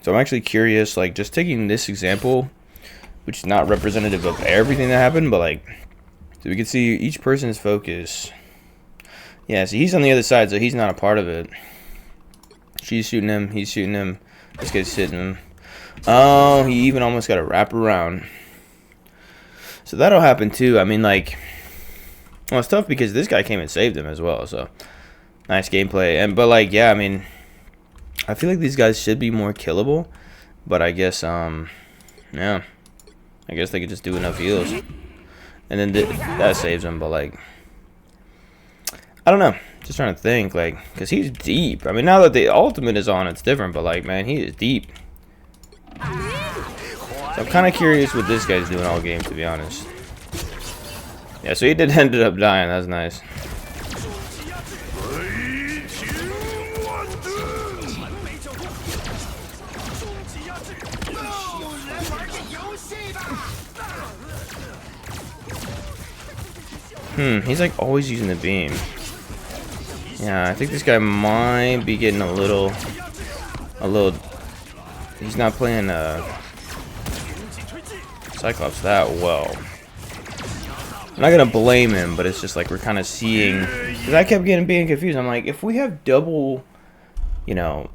So I'm actually curious, like, just taking this example, which is not representative of everything that happened, but like, so we can see each person's focus. Yeah, so he's on the other side, so he's not a part of it. She's shooting him, he's shooting him, this guy's hitting him. Oh, he even almost got a wrap around. So that'll happen too. I mean, like, well, it's tough because this guy came and saved him as well, so nice gameplay. But like, yeah, I mean, I feel like these guys should be more killable, but I guess, yeah, I guess they could just do enough heals, and then that saves him. But like, I don't know, just trying to think, like, because he's deep. I mean, now that the ultimate is on, it's different, but like, man, he is deep. So I'm kind of curious what this guy's doing all game, to be honest. Yeah, so he did ended up dying. That's nice. He's like always using the beam. Yeah, I think this guy might be getting a little. He's not playing Cyclops that well. I'm not gonna blame him, but it's just like we're kind of seeing. Because I kept being confused. I'm like, if we have double, you know,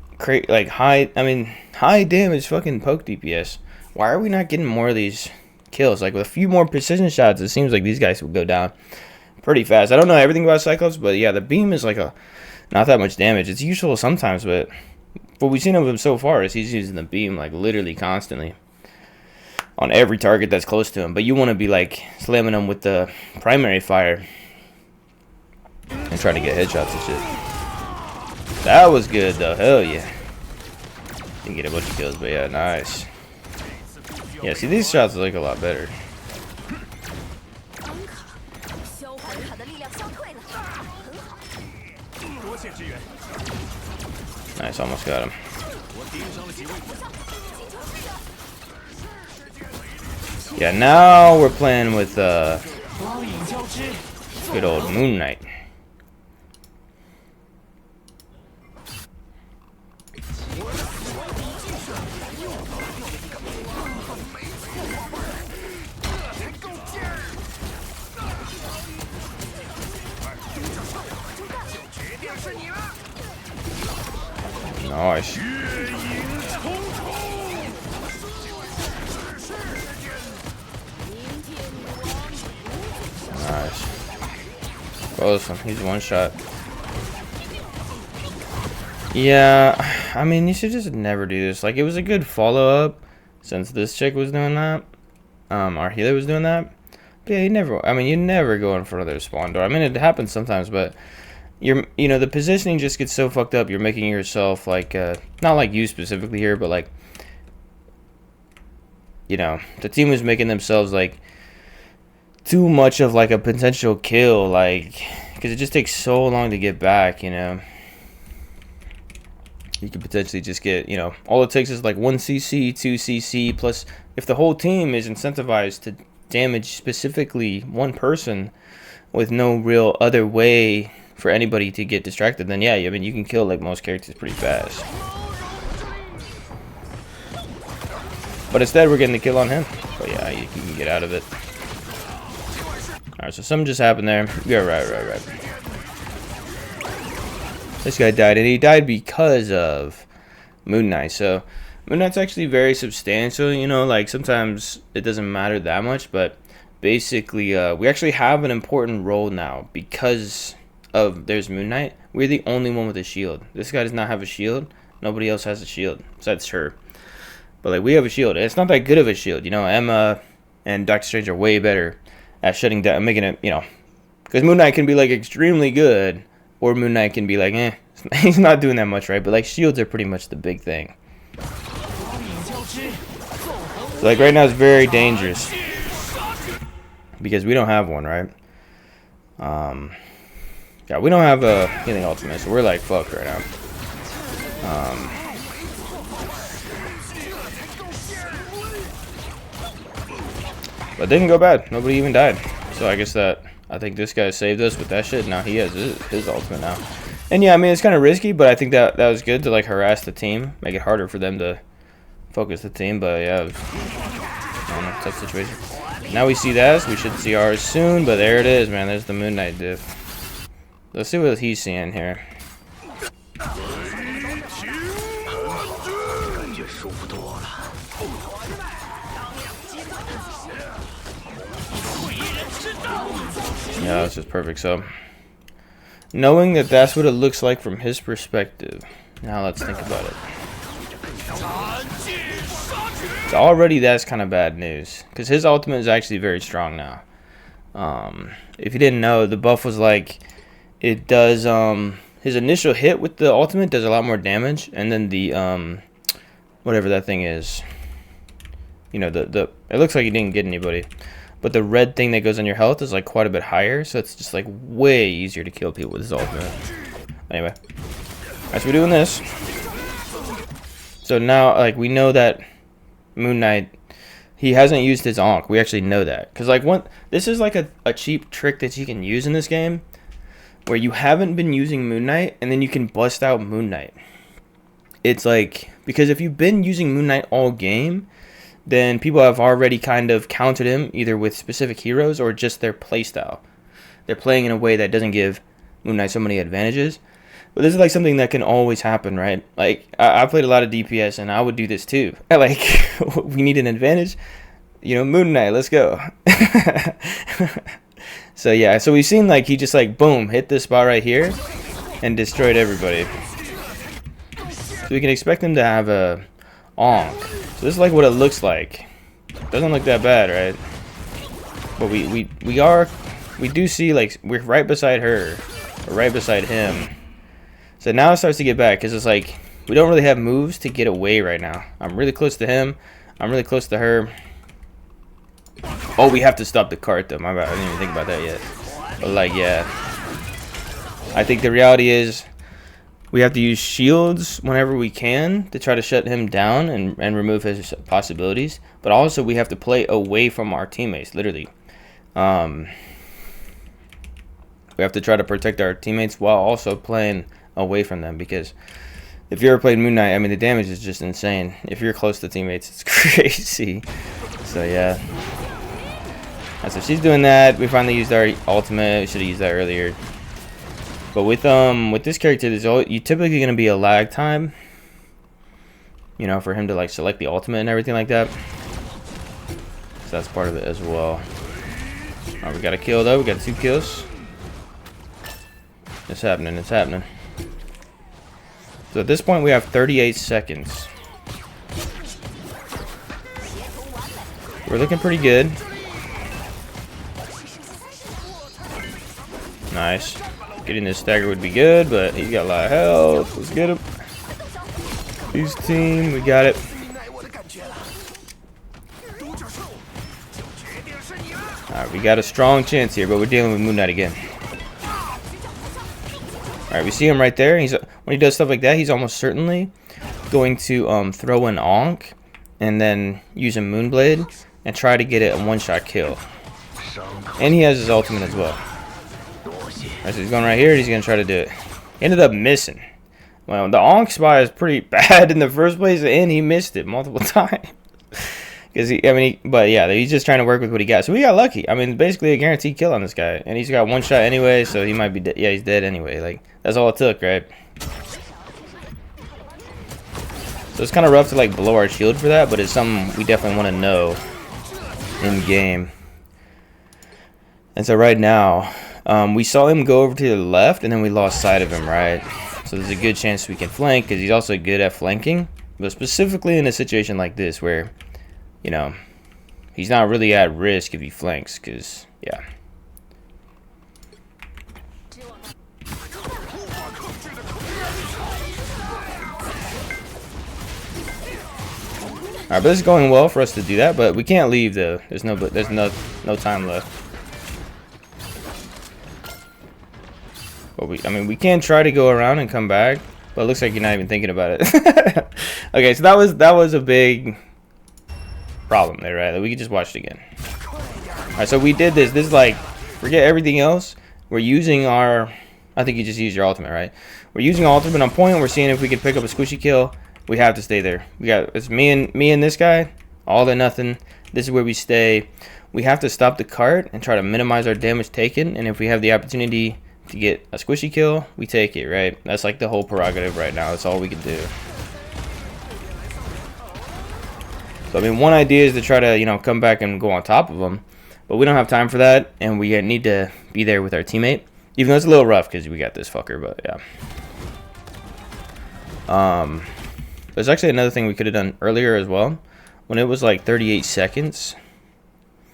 like high damage fucking poke DPS, why are we not getting more of these kills? Like with a few more precision shots, it seems like these guys would go down pretty fast. I don't know everything about Cyclops, but yeah, the beam is like not that much damage. It's useful sometimes, but what we've seen of him so far is he's using the beam like literally constantly on every target that's close to him. But you want to be like slamming him with the primary fire and trying to get headshots and shit. That was good though. Hell yeah. Didn't get a bunch of kills, but yeah, nice. Yeah, see, these shots look a lot better. Nice, almost got him. Yeah, now we're playing with good old Moon Knight. Nice. Nice. Close him. He's one shot. Yeah, I mean, you should just never do this. Like, it was a good follow-up since this chick was doing that. Our healer was doing that. But yeah, you never go in front of their spawn door. I mean, it happens sometimes, but you know, the positioning just gets so fucked up. You're making yourself like, not like you specifically here, but like, you know, the team was making themselves like too much of like a potential kill, like, because it just takes so long to get back, you know. You could potentially just get, you know, all it takes is like 1 CC, 2 CC, plus if the whole team is incentivized to damage specifically one person with no real other way for anybody to get distracted, then yeah, I mean, you can kill like most characters pretty fast. But instead, we're getting the kill on him. But yeah, you can get out of it. Alright, so something just happened there. Yeah, right. This guy died, and he died because of Moon Knight. So Moon Knight's actually very substantial, you know, like sometimes it doesn't matter that much, but basically we actually have an important role now because of there's Moon Knight. We're the only one with a shield. This guy does not have a shield. Nobody else has a shield besides her. But like, we have a shield. It's not that good of a shield, you know. Emma and Doctor Strange are way better at shutting down, making it, you know, because Moon Knight can be like extremely good, or Moon Knight can be like, he's not doing that much, right? But like, shields are pretty much the big thing. So like right now it's very dangerous because we don't have one, right? Yeah, we don't have a healing ultimate, so we're like fucked right now. But it didn't go bad. Nobody even died. So I guess I think this guy saved us with that shit. Now he has his ultimate now. And yeah, I mean, it's kind of risky, but I think that was good to like harass the team, make it harder for them to focus the team, but yeah, it was, I don't know, tough situation. Now we see that, we should see ours soon, but there it is, man. There's the Moon Knight diff. Let's see what he's seeing here. Yeah, that's just perfect. So, knowing that that's what it looks like from his perspective, now let's think about it. So already that's kind of bad news, because his ultimate is actually very strong now. If you didn't know, the buff was like, it does, his initial hit with the ultimate does a lot more damage, and then the, whatever that thing is, you know, it looks like he didn't get anybody, but the red thing that goes on your health is like quite a bit higher, so it's just like way easier to kill people with his ultimate. Anyway, as we're doing this, so now, like, we know that Moon Knight, he hasn't used his Ankh. We actually know that, because like this is like a cheap trick that you can use in this game, where you haven't been using Moon Knight and then you can bust out Moon Knight. It's like, because if you've been using Moon Knight all game, then people have already kind of countered him either with specific heroes or just their playstyle. They're playing in a way that doesn't give Moon Knight so many advantages. But this is like something that can always happen, right? Like, I played a lot of DPS, and I would do this too. Like, we need an advantage, you know, Moon Knight, let's go. So yeah, so we've seen like he just like boom hit this spot right here and destroyed everybody. So we can expect him to have a Ankh. So this is like what it looks like. Doesn't look that bad, right? But we do see, like, we're right beside her, or right beside him. So now it starts to get bad, because it's like we don't really have moves to get away right now. I'm really close to him. I'm really close to her. Oh, we have to stop the cart though. My bad. I didn't even think about that yet. But like, yeah, I think the reality is we have to use shields whenever we can to try to shut him down and remove his possibilities. But also we have to play away from our teammates, literally. We have to try to protect our teammates while also playing away from them, because if you ever played Moon Knight, I mean, the damage is just insane. If you're close to teammates, it's crazy. So yeah. So she's doing that. We finally used our ultimate. We should have used that earlier. But with this character, you typically gonna be a lag time, you know, for him to like select the ultimate and everything like that. So that's part of it as well. Alright, we got a kill though. We got 2 kills. It's happening. It's happening. So at this point, we have 38 seconds. We're looking pretty good. Nice. Getting this stagger would be good, but he's got a lot of health. Let's get him. He's team. We got it. Alright, we got a strong chance here, but we're dealing with Moon Knight again. Alright, we see him right there. When he does stuff like that, he's almost certainly going to throw an Ankh and then use a Moonblade and try to get it a one-shot kill. And he has his ultimate as well. Alright, so he's going right here, and he's going to try to do it. He ended up missing. Well, the Ankh spot is pretty bad in the first place, and he missed it multiple times. But yeah, he's just trying to work with what he got. So we got lucky. I mean, basically a guaranteed kill on this guy. And he's got one shot anyway, so he might be dead. Yeah, he's dead anyway. Like, that's all it took, right? So it's kind of rough to, like, blow our shield for that, but it's something we definitely want to know in game. And so right now, we saw him go over to the left, and then we lost sight of him, right? So there's a good chance we can flank, because he's also good at flanking. But specifically in a situation like this where, you know, he's not really at risk if he flanks, because, yeah. Alright, but this is going well for us to do that, but we can't leave though. There's no time left. But we can try to go around and come back, but it looks like you're not even thinking about it. Okay, so that was a big problem there, right? Like, we could just watch it again. Alright, so we did this. This is like, forget everything else. We're using our, I think you just use your ultimate, right? We're using our ultimate on point. We're seeing if we can pick up a squishy kill, We have to stay there. It's me and this guy, all or nothing. This is where we stay. We have to stop the cart and try to minimize our damage taken, and if we have the opportunity to get a squishy kill, we take it, right? That's like the whole prerogative right now. That's all we can do. So I mean, one idea is to try to, you know, come back and go on top of them, but we don't have time for that, and we need to be there with our teammate. Even though it's a little rough because we got this fucker, but yeah. There's actually another thing we could have done earlier as well, when it was like 38 seconds.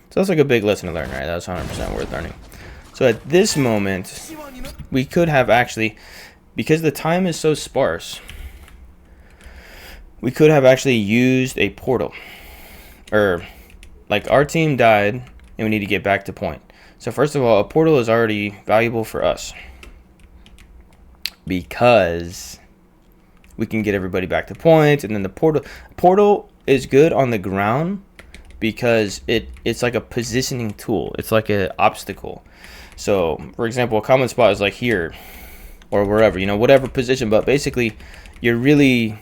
So that's like a big lesson to learn, right? That's 100% worth learning. So at this moment, we could have actually, because the time is so sparse, we could have actually used a portal. Or, like, our team died, and we need to get back to point. So first of all, a portal is already valuable for us, because we can get everybody back to point, and then the portal is good on the ground because it's like a positioning tool. It's like an obstacle. So for example, a common spot is like here or wherever, you know, whatever position, but basically you're really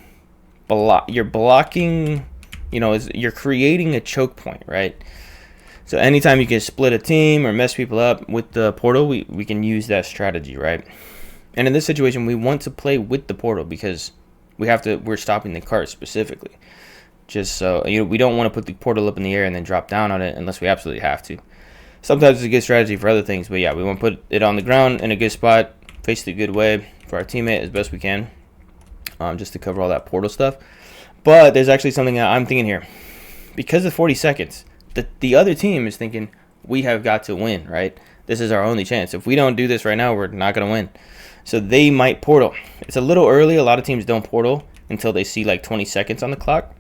you're blocking, you know, you're creating a choke point, right? So anytime you can split a team or mess people up with the portal, we can use that strategy, right? And in this situation, we want to play with the portal because we're stopping the cart specifically. Just so, you know, we don't want to put the portal up in the air and then drop down on it unless we absolutely have to. Sometimes it's a good strategy for other things, but yeah, we want to put it on the ground in a good spot, face it a good way for our teammate as best we can, just to cover all that portal stuff. But there's actually something that I'm thinking here. Because of 40 seconds, the other team is thinking we have got to win, right? This is our only chance. If we don't do this right now, we're not going to win. So they might portal. It's a little early. A lot of teams don't portal until they see like 20 seconds on the clock.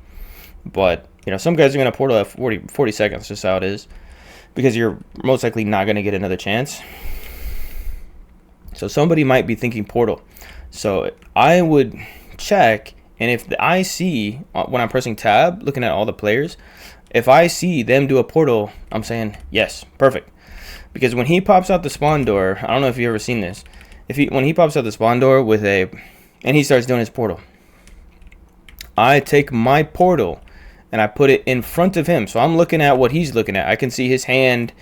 But, you know, some guys are going to portal at 40 seconds, just how it is. Because you're most likely not going to get another chance. So somebody might be thinking portal. So I would check, and if I see, when I'm pressing tab, looking at all the players, if I see them do a portal, I'm saying, yes, perfect. Because when he pops out the spawn door, I don't know if you've ever seen this. When he pops out the spawn door and he starts doing his portal, I take my portal and I put it in front of him. So I'm looking at what he's looking at. I can see his hand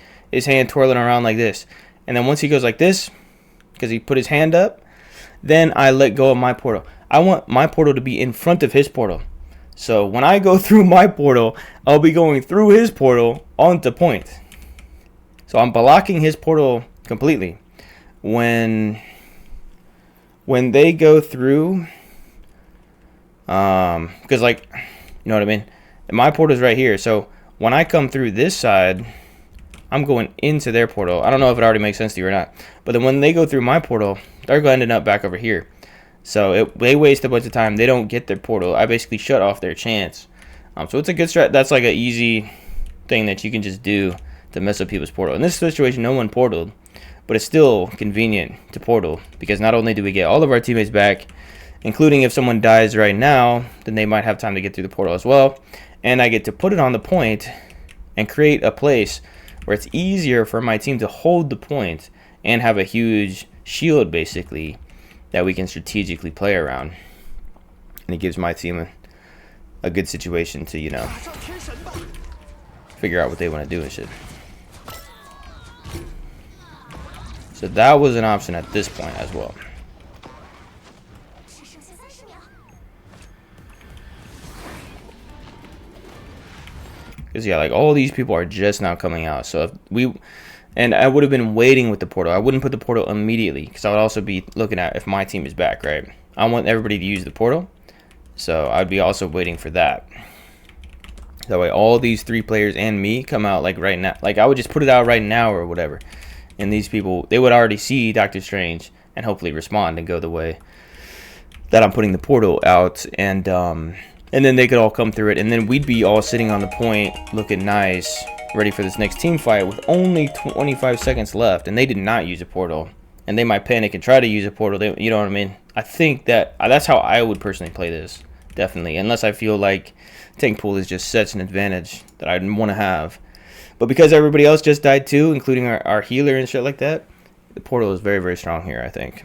twirling around like this. And then once he goes like this, because he put his hand up, then I let go of my portal. I want my portal to be in front of his portal. So when I go through my portal, I'll be going through his portal onto point. So I'm blocking his portal completely. When they go through, because, like, you know what I mean? And my portal is right here. So when I come through this side, I'm going into their portal. I don't know if it already makes sense to you or not. But then when they go through my portal, they're going to end up back over here. So they waste a bunch of time. They don't get their portal. I basically shut off their chance. So it's a good strat. That's like an easy thing that you can just do to mess up people's portal. In this situation, no one portaled, but it's still convenient to portal because not only do we get all of our teammates back, including if someone dies right now, then they might have time to get through the portal as well. And I get to put it on the point and create a place where it's easier for my team to hold the point and have a huge shield, basically, that we can strategically play around. And it gives my team a good situation to, you know, figure out what they want to do and shit. So that was an option at this point as well. Because, yeah, like, all these people are just now coming out. So and I would have been waiting with the portal. I wouldn't put the portal immediately because I would also be looking at if my team is back, right? I want everybody to use the portal. So I'd be also waiting for that. That way all these 3 players and me come out like right now. Like, I would just put it out right now or whatever. And these people, they would already see Doctor Strange and hopefully respond and go the way that I'm putting the portal out. And then they could all come through it. And then we'd be all sitting on the point looking nice, ready for this next team fight with only 25 seconds left. And they did not use a portal. And they might panic and try to use a portal. You know what I mean? I think that's how I would personally play this. Definitely. Unless I feel like tank pool is just such an advantage that I want to have. But because everybody else just died too, including our healer and shit like that, the portal is very, very strong here, I think.